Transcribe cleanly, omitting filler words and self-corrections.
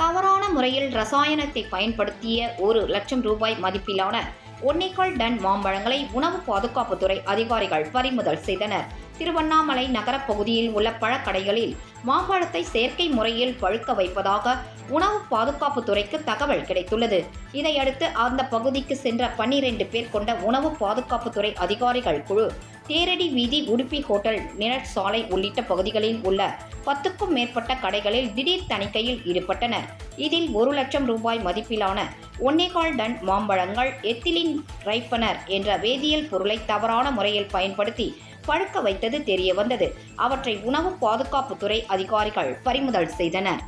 தவறான முறையில் ரசாயனத்தை பயன்படுத்திய 1,00,000 ரூபாய் மதிப்பிலான 1.25 டன் மாம்பழங்களை உணவு பாதுகாப்புத்துறை அதிகாரிகள் பறிமுதல் செய்தனர். திருவண்ணாமலை நகரப் பகுதியில் உள்ள பழக்கடைகளில் மாம்பழத்தை செயற்கை முறையில் பழுக்க வைப்பதாக உணவு பாதுகாப்புத்துறைக்கு தகவல் கிடைத்துள்ளது. இதையடுத்து அந்த பகுதிக்கு சென்ற 12 பேர் கொண்ட உணவு பாதுகாப்புத்துறை அதிகாரிகள் குழு தேரடி வீதி, உடுப்பி ஹோட்டல், நிழற் சாலை உள்ளிட்ட பகுதிகளில் உள்ள 10க்கும் மேற்பட்ட கடைகளில் திடீர் தணிக்கையில் ஈடுபட்டனர். இதில் 1,00,000 ரூபாய் மதிப்பிலான 1.25 டன் மாம்பழங்கள் எத்திலின் ரைப்பனர் என்ற வேதியியல் பொருளை தவறான முறையில் பயன்படுத்தி பழுக்க வைத்தது தெரியவந்தது. அவற்றை உணவு பாதுகாப்புத்துறை அதிகாரிகள் பறிமுதல் செய்தனர்.